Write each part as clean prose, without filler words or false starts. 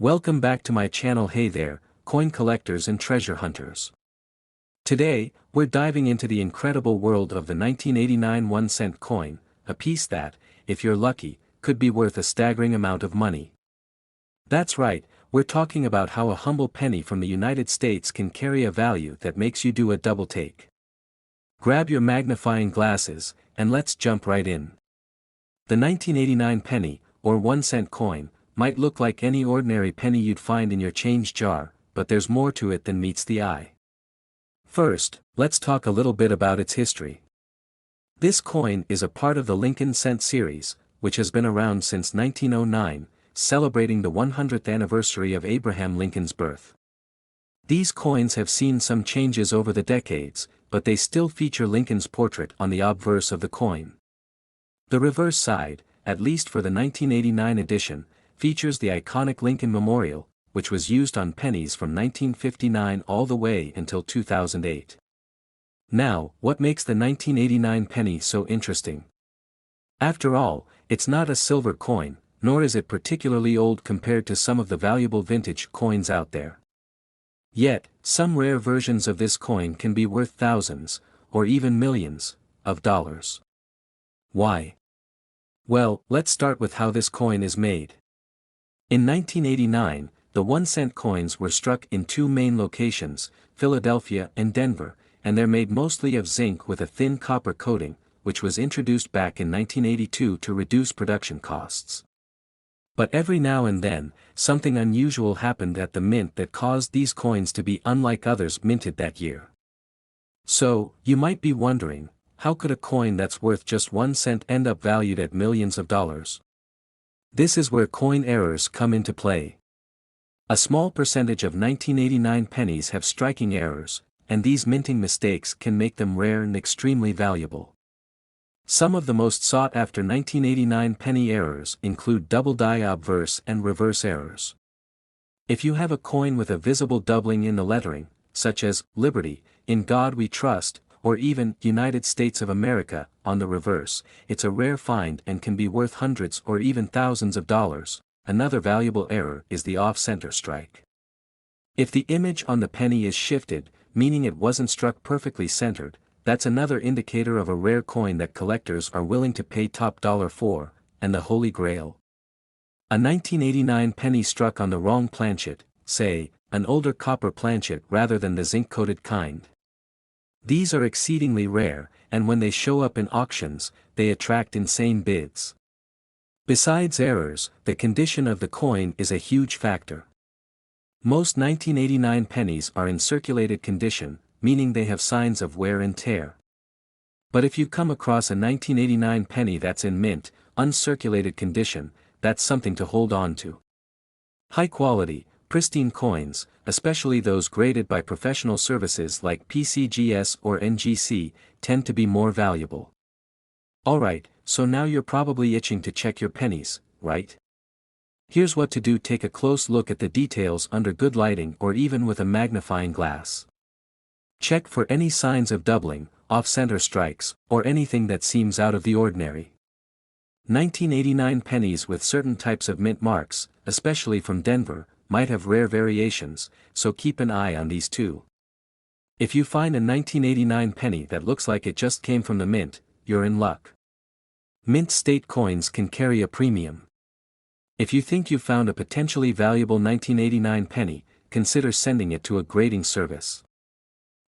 Welcome back to my channel. Hey there, coin collectors and treasure hunters. Today, we're diving into the incredible world of the 1989 1-cent coin, a piece that, if you're lucky, could be worth a staggering amount of money. That's right, we're talking about how a humble penny from the United States can carry a value that makes you do a double take. Grab your magnifying glasses, and let's jump right in. The 1989 penny, or 1-cent coin, might look like any ordinary penny you'd find in your change jar, but there's more to it than meets the eye. First, let's talk a little bit about its history. This coin is a part of the Lincoln Cent series, which has been around since 1909, celebrating the 100th anniversary of Abraham Lincoln's birth. These coins have seen some changes over the decades, but they still feature Lincoln's portrait on the obverse of the coin. The reverse side, at least for the 1989 edition, features the iconic Lincoln Memorial, which was used on pennies from 1959 all the way until 2008. Now, what makes the 1989 penny so interesting? After all, it's not a silver coin, nor is it particularly old compared to some of the valuable vintage coins out there. Yet, some rare versions of this coin can be worth thousands, or even millions, of dollars. Why? Well, let's start with how this coin is made. In 1989, the 1-cent coins were struck in two main locations, Philadelphia and Denver, and they're made mostly of zinc with a thin copper coating, which was introduced back in 1982 to reduce production costs. But every now and then, something unusual happened at the mint that caused these coins to be unlike others minted that year. So, you might be wondering, how could a coin that's worth just 1 cent end up valued at millions of dollars? This is where coin errors come into play. A small percentage of 1989 pennies have striking errors, and these minting mistakes can make them rare and extremely valuable. Some of the most sought-after 1989 penny errors include double die obverse and reverse errors. If you have a coin with a visible doubling in the lettering, such as Liberty, In God We Trust, or even United States of America, on the reverse, it's a rare find and can be worth hundreds or even thousands of dollars. Another valuable error is the off-center strike. If the image on the penny is shifted, meaning it wasn't struck perfectly centered, that's another indicator of a rare coin that collectors are willing to pay top dollar for, and the Holy Grail. A 1989 penny struck on the wrong planchet, say, an older copper planchet rather than the zinc-coated kind. These are exceedingly rare, and when they show up in auctions, they attract insane bids. Besides errors, the condition of the coin is a huge factor. Most 1989 pennies are in circulated condition, meaning they have signs of wear and tear. But if you come across a 1989 penny that's in mint, uncirculated condition, that's something to hold on to. High-quality, pristine coins, especially those graded by professional services like PCGS or NGC, tend to be more valuable. Alright, so now you're probably itching to check your pennies, right? Here's what to do: take a close look at the details under good lighting or even with a magnifying glass. Check for any signs of doubling, off-center strikes, or anything that seems out of the ordinary. 1989 pennies with certain types of mint marks, especially from Denver, might have rare variations, so keep an eye on these too. If you find a 1989 penny that looks like it just came from the mint, you're in luck. Mint state coins can carry a premium. If you think you've found a potentially valuable 1989 penny, consider sending it to a grading service.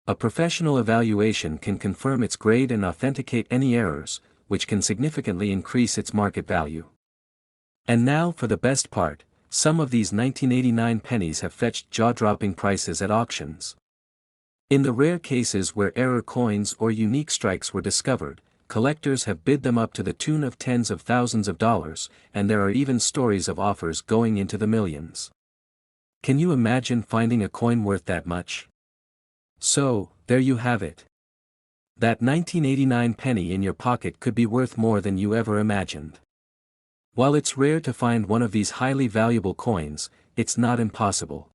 A professional evaluation can confirm its grade and authenticate any errors, which can significantly increase its market value. And now for the best part, some of these 1989 pennies have fetched jaw-dropping prices at auctions. In the rare cases where error coins or unique strikes were discovered, collectors have bid them up to the tune of tens of thousands of dollars, and there are even stories of offers going into the millions. Can you imagine finding a coin worth that much? So, there you have it. That 1989 penny in your pocket could be worth more than you ever imagined. While it's rare to find one of these highly valuable coins, it's not impossible.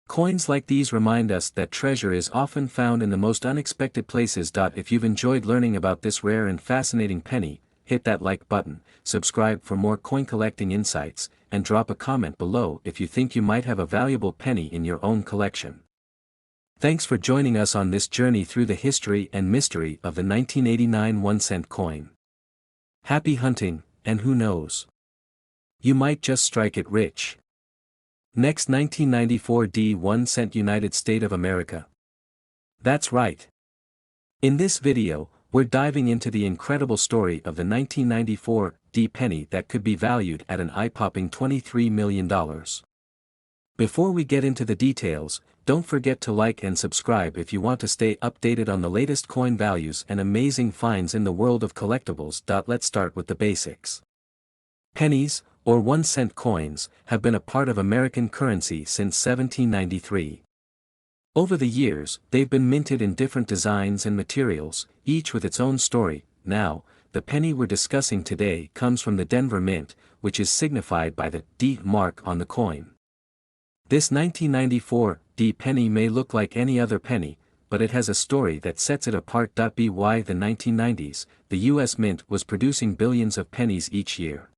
Coins like these remind us that treasure is often found in the most unexpected places. If you've enjoyed learning about this rare and fascinating penny, hit that like button, subscribe for more coin collecting insights, and drop a comment below if you think you might have a valuable penny in your own collection. Thanks for joining us on this journey through the history and mystery of the 1989 1-cent coin. Happy hunting, and who knows? You might just strike it rich. Next, 1994 1-cent United States of America. That's right. In this video, we're diving into the incredible story of the 1994 penny that could be valued at an eye-popping $23 million. Before we get into the details, don't forget to like and subscribe if you want to stay updated on the latest coin values and amazing finds in the world of collectibles. Let's start with the basics. Pennies, or 1-cent coins, have been a part of American currency since 1793. Over the years, they've been minted in different designs and materials, each with its own story. Now, the penny we're discussing today comes from the Denver Mint, which is signified by the D mark on the coin. This 1994 penny may look like any other penny, but it has a story that sets it apart. By the 1990s, the US Mint was producing billions of pennies each year.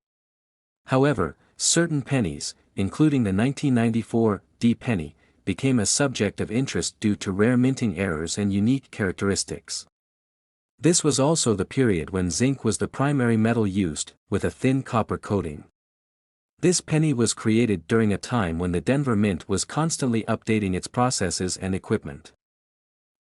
However, certain pennies, including the 1994 penny, became a subject of interest due to rare minting errors and unique characteristics. This was also the period when zinc was the primary metal used, with a thin copper coating. This penny was created during a time when the Denver Mint was constantly updating its processes and equipment.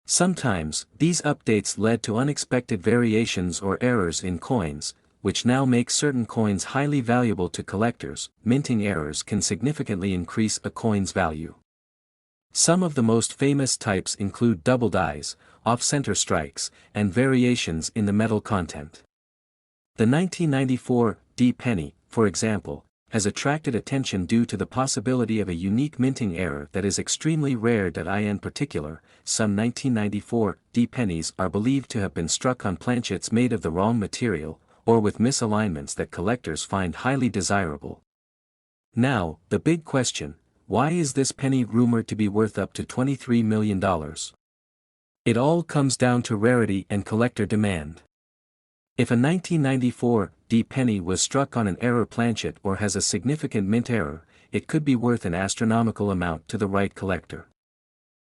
Sometimes, these updates led to unexpected variations or errors in coins, which now make certain coins highly valuable to collectors. Minting errors can significantly increase a coin's value. Some of the most famous types include double dies, off-center strikes, and variations in the metal content. The 1994 penny, for example, has attracted attention due to the possibility of a unique minting error that is extremely rare. In particular, some 1994 pennies are believed to have been struck on planchets made of the wrong material, or with misalignments that collectors find highly desirable. Now, the big question: why is this penny rumored to be worth up to $23 million? It all comes down to rarity and collector demand. If a 1994 penny was struck on an error planchet or has a significant mint error, it could be worth an astronomical amount to the right collector.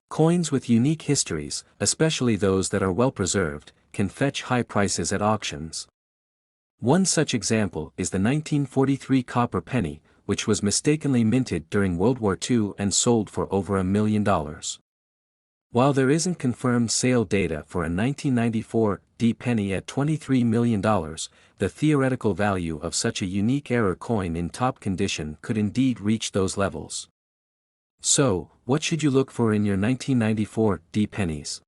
Coins with unique histories, especially those that are well preserved, can fetch high prices at auctions. One such example is the 1943 copper penny, which was mistakenly minted during World War II and sold for over $1 million. While there isn't confirmed sale data for a 1994 penny at $23 million, the theoretical value of such a unique error coin in top condition could indeed reach those levels. So, what should you look for in your 1994 pennies?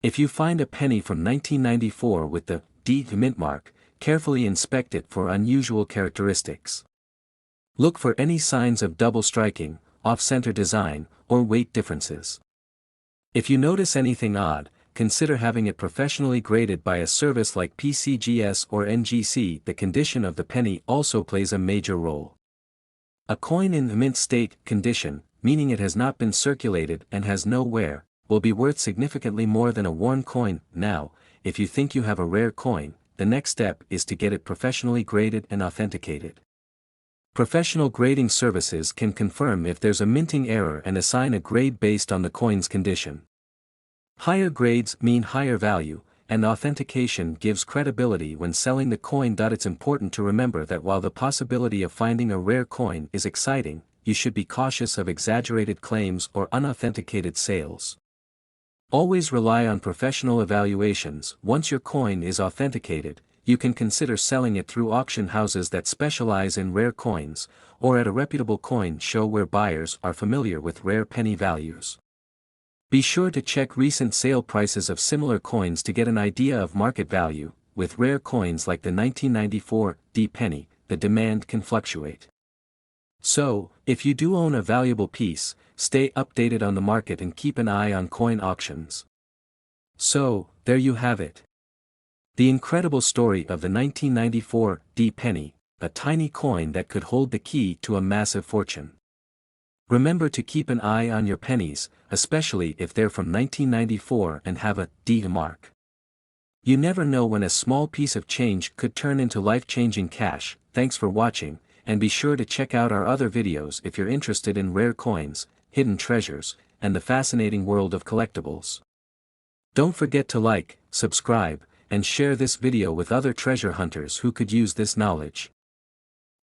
If you find a penny from 1994 with the D mint mark, carefully inspect it for unusual characteristics. Look for any signs of double striking, off-center design, or weight differences. If you notice anything odd, consider having it professionally graded by a service like PCGS or NGC. The condition of the penny also plays a major role. A coin in the mint state condition, meaning it has not been circulated and has no wear, will be worth significantly more than a worn coin. Now, if you think you have a rare coin, the next step is to get it professionally graded and authenticated. Professional grading services can confirm if there's a minting error and assign a grade based on the coin's condition. Higher grades mean higher value, and authentication gives credibility when selling the coin. It's important to remember that while the possibility of finding a rare coin is exciting, you should be cautious of exaggerated claims or unauthenticated sales. Always rely on professional evaluations. Once your coin is authenticated, you can consider selling it through auction houses that specialize in rare coins, or at a reputable coin show where buyers are familiar with rare penny values. Be sure to check recent sale prices of similar coins to get an idea of market value. With rare coins like the 1994 penny, the demand can fluctuate. So, if you do own a valuable piece, stay updated on the market and keep an eye on coin auctions. So, there you have it. The incredible story of the 1994 penny, a tiny coin that could hold the key to a massive fortune. Remember to keep an eye on your pennies, especially if they're from 1994 and have a D mark. You never know when a small piece of change could turn into life-changing cash. Thanks for watching. and be sure to check out our other videos if you're interested in rare coins, hidden treasures, and the fascinating world of collectibles. Don't forget to like, subscribe, and share this video with other treasure hunters who could use this knowledge.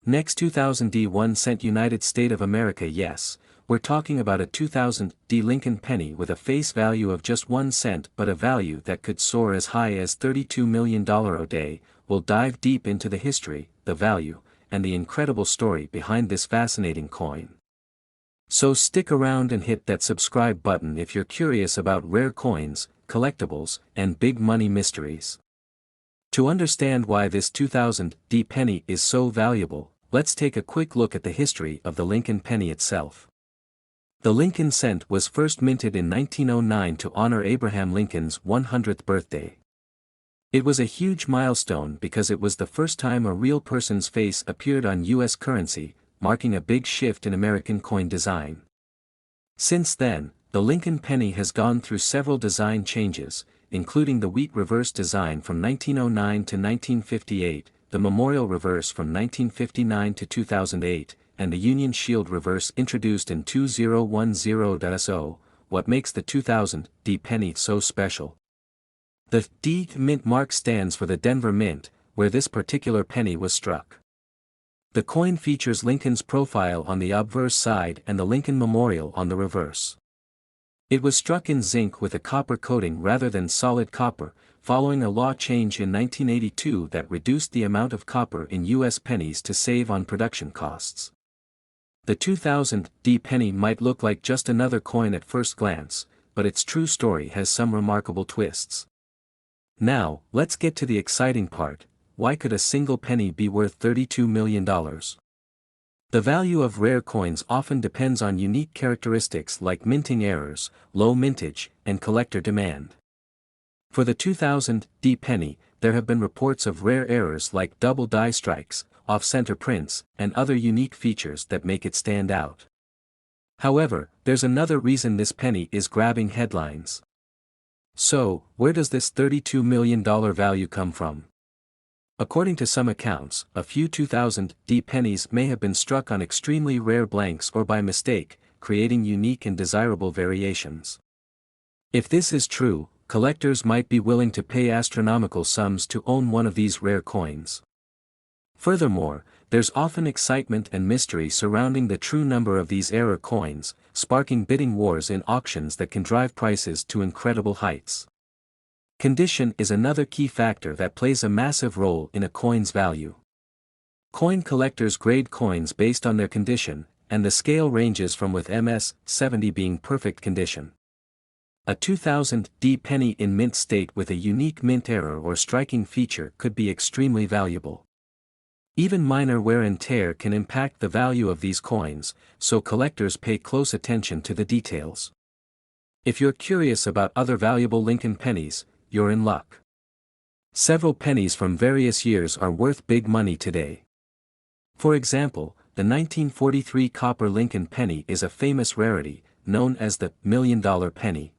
Next, 2000 D 1 cent United States of America. Yes, we're talking about a 2000 D Lincoln penny with a face value of just 1 cent but a value that could soar as high as $32 million a day. We'll dive deep into the history, the value, and the incredible story behind this fascinating coin. So stick around and hit that subscribe button if you're curious about rare coins, collectibles, and big money mysteries. To understand why this 2000 D penny is so valuable, let's take a quick look at the history of the Lincoln penny itself. The Lincoln cent was first minted in 1909 to honor Abraham Lincoln's 100th birthday. It was a huge milestone because it was the first time a real person's face appeared on U.S. currency, marking a big shift in American coin design. Since then, the Lincoln penny has gone through several design changes, including the wheat reverse design from 1909 to 1958, the memorial reverse from 1959 to 2008, and the Union Shield reverse introduced in 2010. What makes the 2000 D penny so special? The D Mint mark stands for the Denver Mint, where this particular penny was struck. The coin features Lincoln's profile on the obverse side and the Lincoln Memorial on the reverse. It was struck in zinc with a copper coating rather than solid copper, following a law change in 1982 that reduced the amount of copper in U.S. pennies to save on production costs. The 2000 D penny might look like just another coin at first glance, but its true story has some remarkable twists. Now, let's get to the exciting part. Why could a single penny be worth $32 million? The value of rare coins often depends on unique characteristics like minting errors, low mintage, and collector demand. For the 2000 D penny, there have been reports of rare errors like double die strikes, off-center prints, and other unique features that make it stand out. However, there's another reason this penny is grabbing headlines. So, where does this $32 million value come from? According to some accounts, a few 2000 D pennies may have been struck on extremely rare blanks or by mistake, creating unique and desirable variations. If this is true, collectors might be willing to pay astronomical sums to own one of these rare coins. Furthermore, there's often excitement and mystery surrounding the true number of these error coins, sparking bidding wars in auctions that can drive prices to incredible heights. Condition is another key factor that plays a massive role in a coin's value. Coin collectors grade coins based on their condition, and the scale ranges from with MS 70 being perfect condition. A 2000 D penny in mint state with a unique mint error or striking feature could be extremely valuable. Even minor wear and tear can impact the value of these coins, so collectors pay close attention to the details. If you're curious about other valuable Lincoln pennies, you're in luck. Several pennies from various years are worth big money today. For example, the 1943 copper Lincoln penny is a famous rarity, known as the $1 million penny.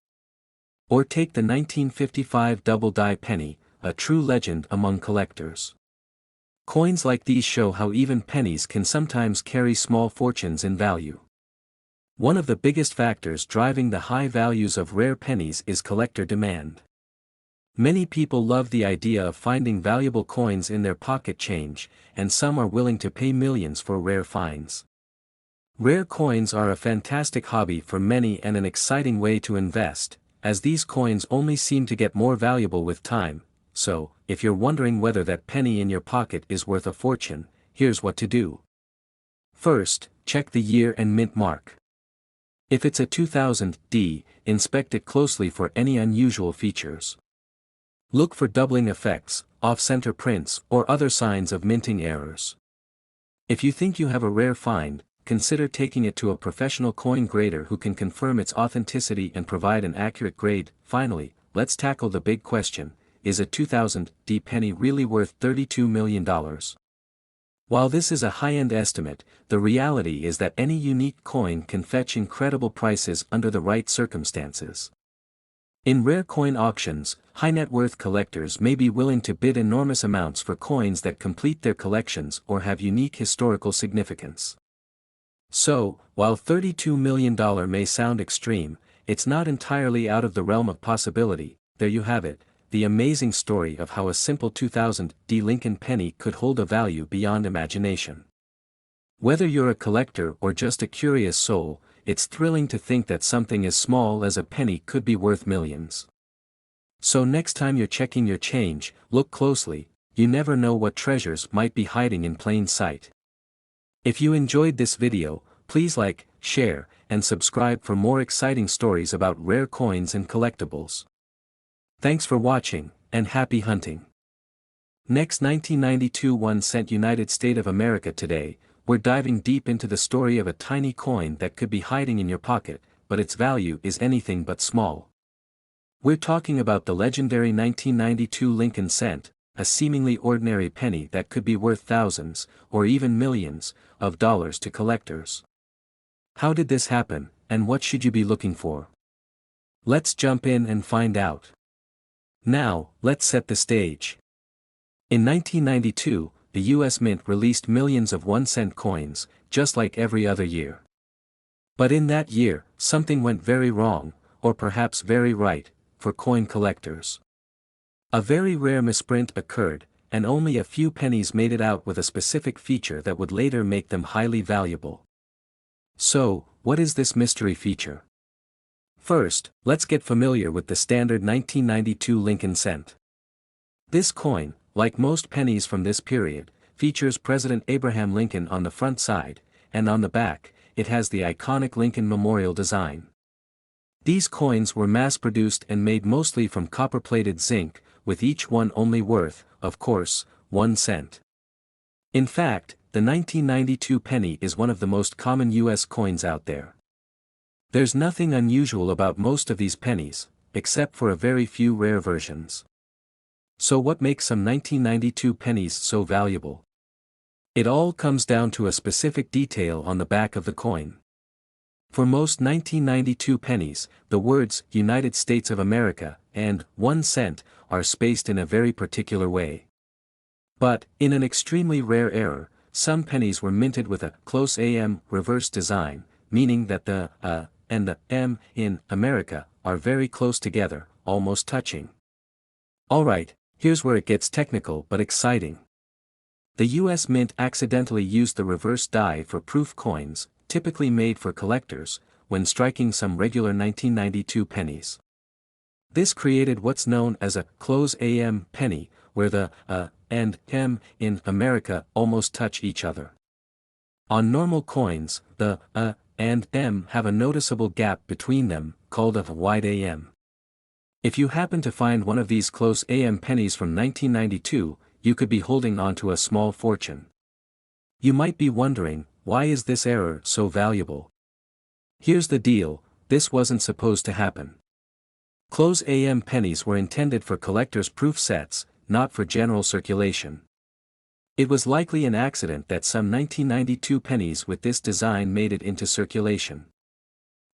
Or take the 1955 double die penny, a true legend among collectors. Coins like these show how even pennies can sometimes carry small fortunes in value. One of the biggest factors driving the high values of rare pennies is collector demand. Many people love the idea of finding valuable coins in their pocket change, and some are willing to pay millions for rare finds. Rare coins are a fantastic hobby for many and an exciting way to invest, as these coins only seem to get more valuable with time. So, if you're wondering whether that penny in your pocket is worth a fortune, here's what to do. First, check the year and mint mark. If it's a 2000 D, inspect it closely for any unusual features. Look for doubling effects, off-center prints, or other signs of minting errors. If you think you have a rare find, consider taking it to a professional coin grader who can confirm its authenticity and provide an accurate grade. Finally, let's tackle the big question: is a 2000 D penny really worth $32 million? While this is a high-end estimate, the reality is that any unique coin can fetch incredible prices under the right circumstances. In rare coin auctions, high-net-worth collectors may be willing to bid enormous amounts for coins that complete their collections or have unique historical significance. So, while $32 million may sound extreme, it's not entirely out of the realm of possibility. There you have it, the amazing story of how a simple 2000 D Lincoln penny could hold a value beyond imagination. Whether you're a collector or just a curious soul, it's thrilling to think that something as small as a penny could be worth millions. So next time you're checking your change, look closely. You never know what treasures might be hiding in plain sight. If you enjoyed this video, please like, share, and subscribe for more exciting stories about rare coins and collectibles. Thanks for watching, and happy hunting. Next, 1992 1 cent United States of America. Today, we're diving deep into the story of a tiny coin that could be hiding in your pocket, but its value is anything but small. We're talking about the legendary 1992 Lincoln cent, a seemingly ordinary penny that could be worth thousands, or even millions, of dollars to collectors. How did this happen, and what should you be looking for? Let's jump in and find out. Now, let's set the stage. In 1992, the US Mint released millions of 1-cent coins, just like every other year. But in that year, something went very wrong, or perhaps very right, for coin collectors. A very rare misprint occurred, and only a few pennies made it out with a specific feature that would later make them highly valuable. So, what is this mystery feature? First, let's get familiar with the standard 1992 Lincoln cent. This coin, like most pennies from this period, features President Abraham Lincoln on the front side, and on the back, it has the iconic Lincoln Memorial design. These coins were mass-produced and made mostly from copper-plated zinc, with each one only worth, of course, 1 cent. In fact, the 1992 penny is one of the most common US coins out there. There's nothing unusual about most of these pennies, except for a very few rare versions. So what makes some 1992 pennies so valuable? It all comes down to a specific detail on the back of the coin. For most 1992 pennies, the words United States of America and 1 cent are spaced in a very particular way. But, in an extremely rare error, some pennies were minted with a close AM reverse design, meaning that the and the M in America are very close together, almost touching. Alright, here's where it gets technical but exciting. The US Mint accidentally used the reverse die for proof coins, typically made for collectors, when striking some regular 1992 pennies. This created what's known as a close AM penny, where the and M in America almost touch each other. On normal coins, the and M have a noticeable gap between them, called a wide AM. If you happen to find one of these close AM pennies from 1992, you could be holding on to a small fortune. You might be wondering, why is this error so valuable? Here's the deal, this wasn't supposed to happen. Close AM pennies were intended for collectors' proof sets, not for general circulation. It was likely an accident that some 1992 pennies with this design made it into circulation.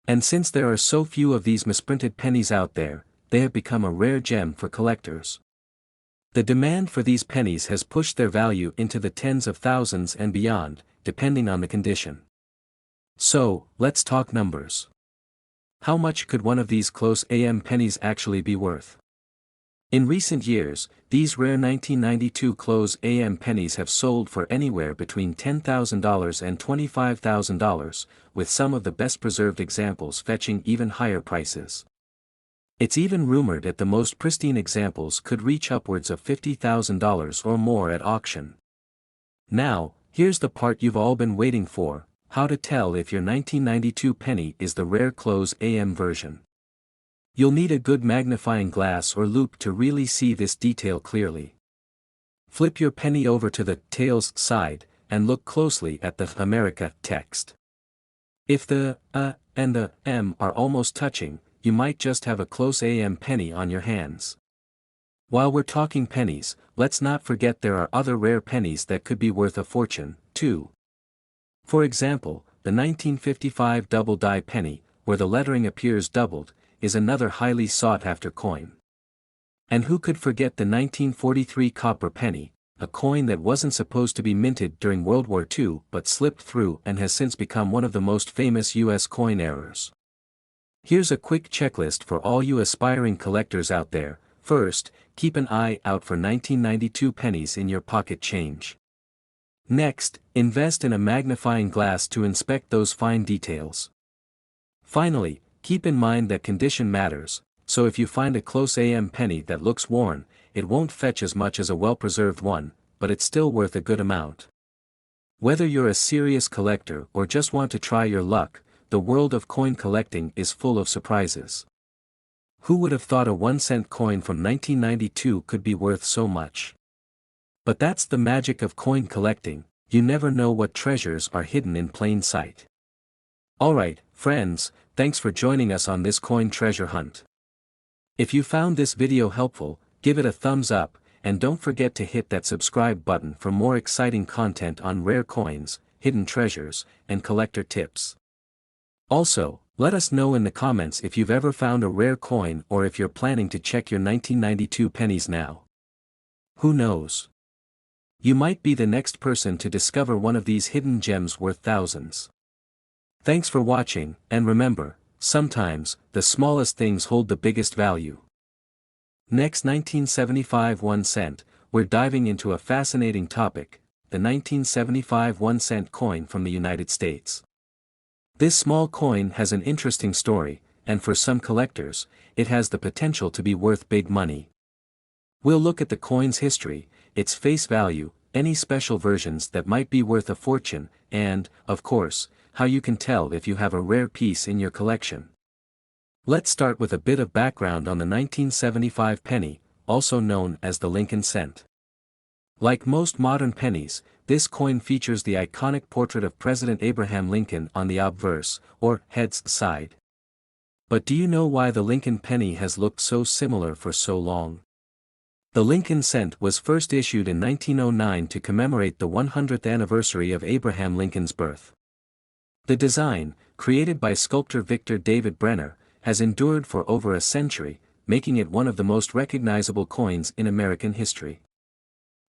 And since there are so few of these misprinted pennies out there, they have become a rare gem for collectors. The demand for these pennies has pushed their value into the tens of thousands and beyond, depending on the condition. So, let's talk numbers. How much could one of these close AM pennies actually be worth? In recent years, these rare 1992 close AM pennies have sold for anywhere between $10,000 and $25,000, with some of the best preserved examples fetching even higher prices. It's even rumored that the most pristine examples could reach upwards of $50,000 or more at auction. Now, here's the part you've all been waiting for: how to tell if your 1992 penny is the rare close AM version. You'll need a good magnifying glass or loupe to really see this detail clearly. Flip your penny over to the tails side, and look closely at the America text. If the and the M are almost touching, you might just have a close AM penny on your hands. While we're talking pennies, let's not forget there are other rare pennies that could be worth a fortune, too. For example, the 1955 double die penny, where the lettering appears doubled, is another highly sought-after coin. And who could forget the 1943 copper penny, a coin that wasn't supposed to be minted during World War II but slipped through and has since become one of the most famous US coin errors. Here's a quick checklist for all you aspiring collectors out there. First, keep an eye out for 1992 pennies in your pocket change. Next, invest in a magnifying glass to inspect those fine details. Finally, keep in mind that condition matters, so if you find a close AM penny that looks worn, it won't fetch as much as a well-preserved one, but it's still worth a good amount. Whether you're a serious collector or just want to try your luck, the world of coin collecting is full of surprises. Who would have thought a 1-cent coin from 1992 could be worth so much? But that's the magic of coin collecting, you never know what treasures are hidden in plain sight. Alright, friends, thanks for joining us on this coin treasure hunt. If you found this video helpful, give it a thumbs up, and don't forget to hit that subscribe button for more exciting content on rare coins, hidden treasures, and collector tips. Also, let us know in the comments if you've ever found a rare coin or if you're planning to check your 1992 pennies now. Who knows? You might be the next person to discover one of these hidden gems worth thousands. Thanks for watching, and remember, sometimes, the smallest things hold the biggest value. Next 1975 1 cent, we're diving into a fascinating topic, the 1975 1-cent coin from the United States. This small coin has an interesting story, and for some collectors, it has the potential to be worth big money. We'll look at the coin's history, its face value, any special versions that might be worth a fortune, and, of course, how you can tell if you have a rare piece in your collection. Let's start with a bit of background on the 1975 penny, also known as the Lincoln cent. Like most modern pennies, this coin features the iconic portrait of President Abraham Lincoln on the obverse, or heads side. But do you know why the Lincoln penny has looked so similar for so long? The Lincoln cent was first issued in 1909 to commemorate the 100th anniversary of Abraham Lincoln's birth. The design, created by sculptor Victor David Brenner, has endured for over a century, making it one of the most recognizable coins in American history.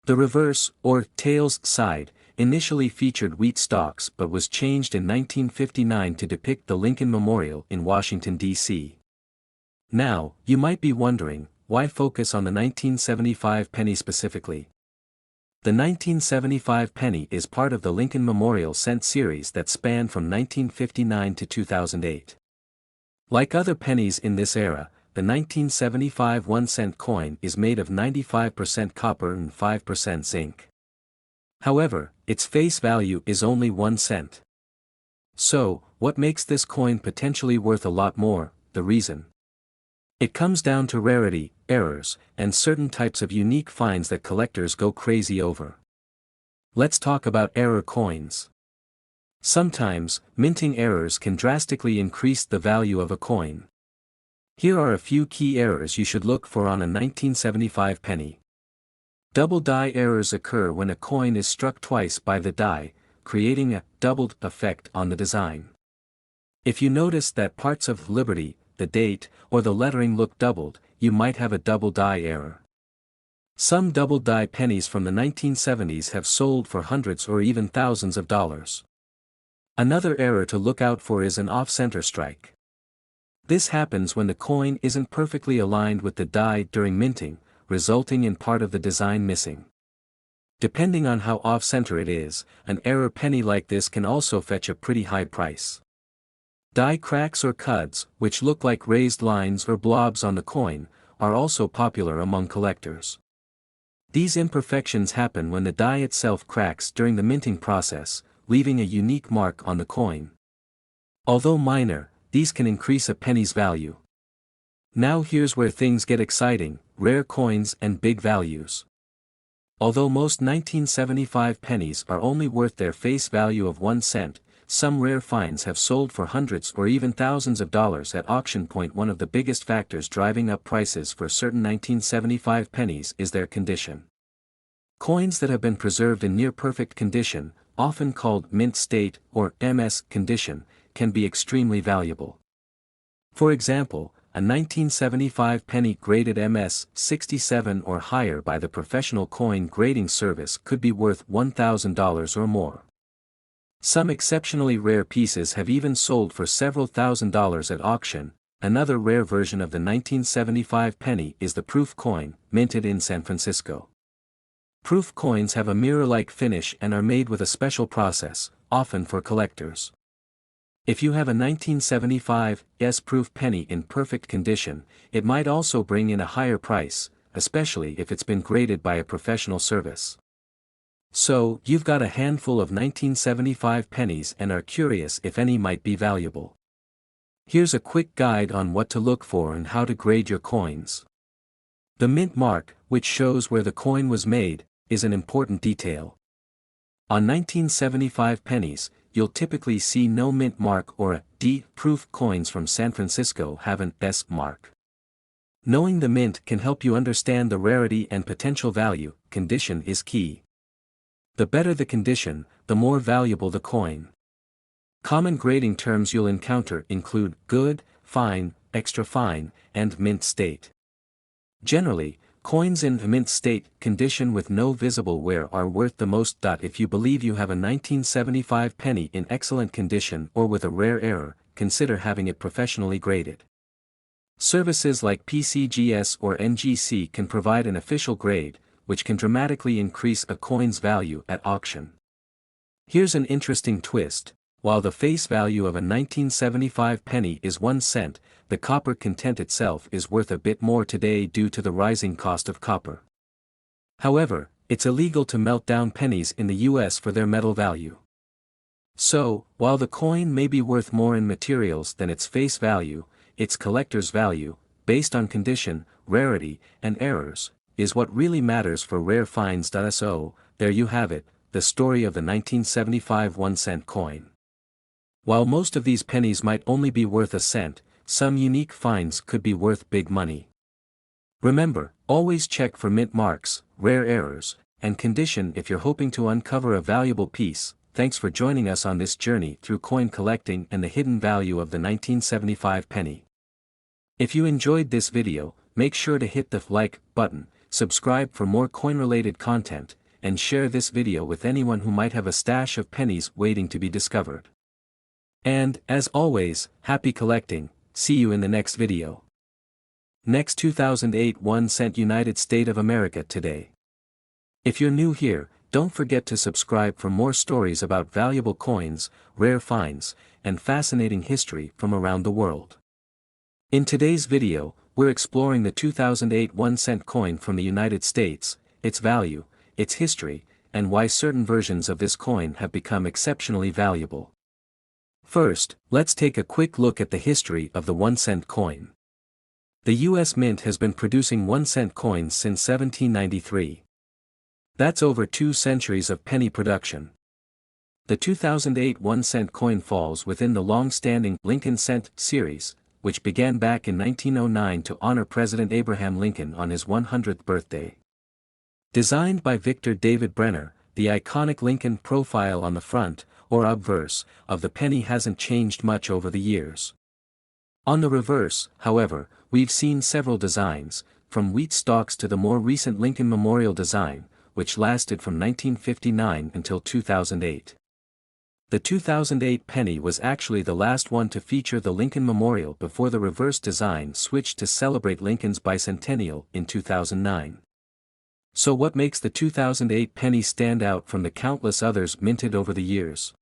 The reverse, or tails side, initially featured wheat stalks but was changed in 1959 to depict the Lincoln Memorial in Washington, D.C. Now, you might be wondering, why focus on the 1975 penny specifically? The 1975 penny is part of the Lincoln Memorial cent series that spanned from 1959 to 2008. Like other pennies in this era, the 1975 1-cent coin is made of 95% copper and 5% zinc. However, its face value is only 1 cent. So, what makes this coin potentially worth a lot more? The reason? It comes down to rarity, errors, and certain types of unique finds that collectors go crazy over. Let's talk about error coins. Sometimes, minting errors can drastically increase the value of a coin. Here are a few key errors you should look for on a 1975 penny. Double die errors occur when a coin is struck twice by the die, creating a doubled effect on the design. If you notice that parts of Liberty, the date, or the lettering look doubled, you might have a double die error. Some double die pennies from the 1970s have sold for hundreds or even thousands of dollars. Another error to look out for is an off-center strike. This happens when the coin isn't perfectly aligned with the die during minting, resulting in part of the design missing. Depending on how off-center it is, an error penny like this can also fetch a pretty high price. Die cracks or cuds, which look like raised lines or blobs on the coin, are also popular among collectors. These imperfections happen when the die itself cracks during the minting process, leaving a unique mark on the coin. Although minor, these can increase a penny's value. Now here's where things get exciting: rare coins and big values. Although most 1975 pennies are only worth their face value of 1 cent, some rare finds have sold for hundreds or even thousands of dollars at auction point. One of the biggest factors driving up prices for certain 1975 pennies is their condition. Coins that have been preserved in near-perfect condition, often called mint state or MS condition, can be extremely valuable. For example, a 1975 penny graded MS-67 or higher by the professional coin grading service could be worth $1,000 or more. Some exceptionally rare pieces have even sold for several $1,000s at auction. Another rare version of the 1975 penny is the proof coin, minted in San Francisco. Proof coins have a mirror-like finish and are made with a special process, often for collectors. If you have a 1975 proof penny in perfect condition, it might also bring in a higher price, especially if it's been graded by a professional service. So, you've got a handful of 1975 pennies and are curious if any might be valuable. Here's a quick guide on what to look for and how to grade your coins. The mint mark, which shows where the coin was made, is an important detail. On 1975 pennies, you'll typically see no mint mark or a D. Proof coins from San Francisco have an S mark. Knowing the mint can help you understand the rarity and potential value. Condition is key. The better the condition, the more valuable the coin. Common grading terms you'll encounter include good, fine, extra fine, and mint state. Generally, coins in mint state condition with no visible wear are worth the most. If you believe you have a 1975 penny in excellent condition or with a rare error, consider having it professionally graded. Services like PCGS or NGC can provide an official grade, which can dramatically increase a coin's value at auction. Here's an interesting twist: while the face value of a 1975 penny is 1 cent, the copper content itself is worth a bit more today due to the rising cost of copper. However, it's illegal to melt down pennies in the US for their metal value. So, while the coin may be worth more in materials than its face value, its collector's value, based on condition, rarity, and errors, is what really matters for rare finds. So, there you have it, the story of the 1975 1-cent coin. While most of these pennies might only be worth a cent, some unique finds could be worth big money. Remember, always check for mint marks, rare errors, and condition if you're hoping to uncover a valuable piece. Thanks for joining us on this journey through coin collecting and the hidden value of the 1975 penny. If you enjoyed this video, make sure to hit the like button, subscribe for more coin-related content, and share this video with anyone who might have a stash of pennies waiting to be discovered. And, as always, happy collecting. See you in the next video. Next 2008 1 cent United States of America today. If you're new here, don't forget to subscribe for more stories about valuable coins, rare finds, and fascinating history from around the world. In today's video, we're exploring the 2008 1 cent coin from the United States, its value, its history, and why certain versions of this coin have become exceptionally valuable. First, let's take a quick look at the history of the 1 cent coin. The U.S. Mint has been producing 1 cent coins since 1793. That's over 2 centuries of penny production. The 2008 1 cent coin falls within the long-standing Lincoln Cent series, which began back in 1909 to honor President Abraham Lincoln on his 100th birthday. Designed by Victor David Brenner, the iconic Lincoln profile on the front, or obverse, of the penny hasn't changed much over the years. On the reverse, however, we've seen several designs, from wheat stalks to the more recent Lincoln Memorial design, which lasted from 1959 until 2008. The 2008 penny was actually the last one to feature the Lincoln Memorial before the reverse design switched to celebrate Lincoln's bicentennial in 2009. So what makes the 2008 penny stand out from the countless others minted over the years?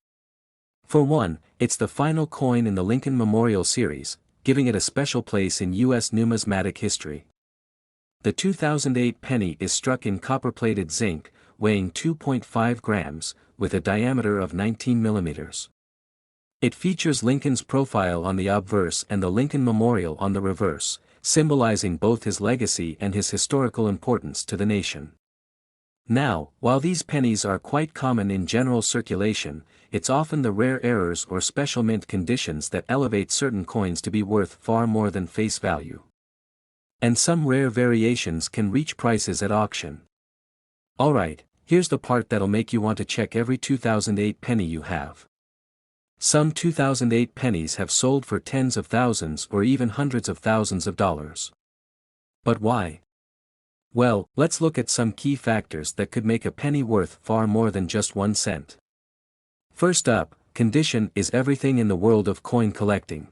For one, it's the final coin in the Lincoln Memorial series, giving it a special place in U.S. numismatic history. The 2008 penny is struck in copper-plated zinc, weighing 2.5 grams, with a diameter of 19 millimeters. It features Lincoln's profile on the obverse and the Lincoln Memorial on the reverse, symbolizing both his legacy and his historical importance to the nation. Now, while these pennies are quite common in general circulation, it's often the rare errors or special mint conditions that elevate certain coins to be worth far more than face value. And some rare variations can reach prices at auction. Alright, here's the part that'll make you want to check every 2008 penny you have. Some 2008 pennies have sold for tens of thousands or even hundreds of thousands of dollars. But why? Well, let's look at some key factors that could make a penny worth far more than just 1 cent. First up, condition is everything in the world of coin collecting.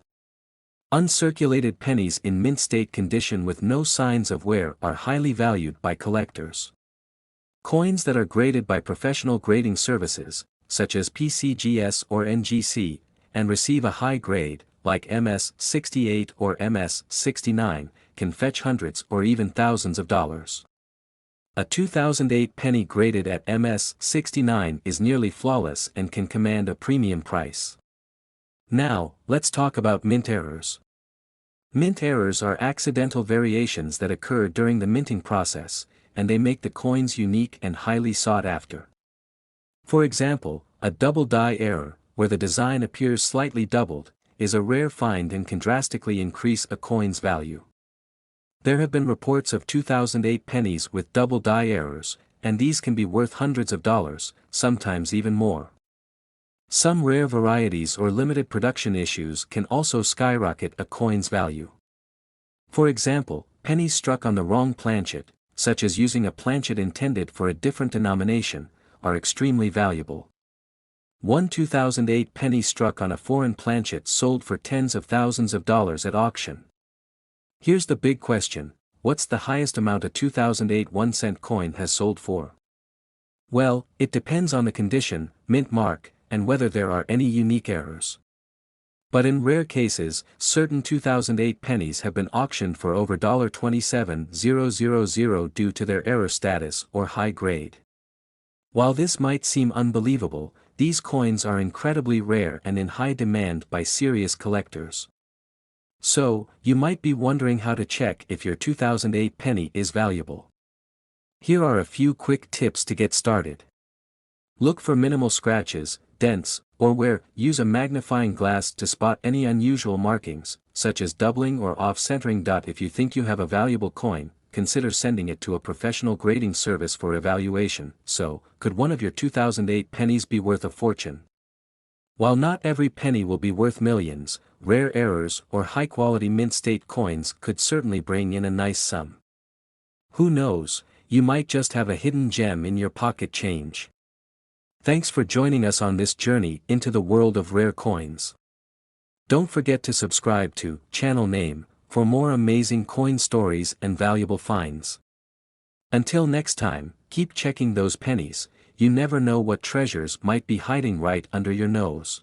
Uncirculated pennies in mint state condition with no signs of wear are highly valued by collectors. Coins that are graded by professional grading services, such as PCGS or NGC, and receive a high grade, like MS-68 or MS-69, can fetch hundreds or even thousands of dollars. A 2008 penny graded at MS-69 is nearly flawless and can command a premium price. Now, let's talk about mint errors. Mint errors are accidental variations that occur during the minting process, and they make the coins unique and highly sought after. For example, a double die error, where the design appears slightly doubled, is a rare find and can drastically increase a coin's value. There have been reports of 2008 pennies with double die errors, and these can be worth hundreds of dollars, sometimes even more. Some rare varieties or limited production issues can also skyrocket a coin's value. For example, pennies struck on the wrong planchet, such as using a planchet intended for a different denomination, are extremely valuable. One 2008 penny struck on a foreign planchet sold for tens of thousands of dollars at auction. Here's the big question: what's the highest amount a 2008 1-cent coin has sold for? Well, it depends on the condition, mint mark, and whether there are any unique errors. But in rare cases, certain 2008 pennies have been auctioned for over $27,000 due to their error status or high grade. While this might seem unbelievable, these coins are incredibly rare and in high demand by serious collectors. So, you might be wondering how to check if your 2008 penny is valuable. Here are a few quick tips to get started. Look for minimal scratches, dents, or wear. Use a magnifying glass to spot any unusual markings, such as doubling or off-centering. If you think you have a valuable coin, consider sending it to a professional grading service for evaluation. So, could one of your 2008 pennies be worth a fortune? While not every penny will be worth millions, rare errors or high-quality mint state coins could certainly bring in a nice sum. Who knows, you might just have a hidden gem in your pocket change. Thanks for joining us on this journey into the world of rare coins. Don't forget to subscribe to channel name for more amazing coin stories and valuable finds. Until next time, keep checking those pennies. You never know what treasures might be hiding right under your nose.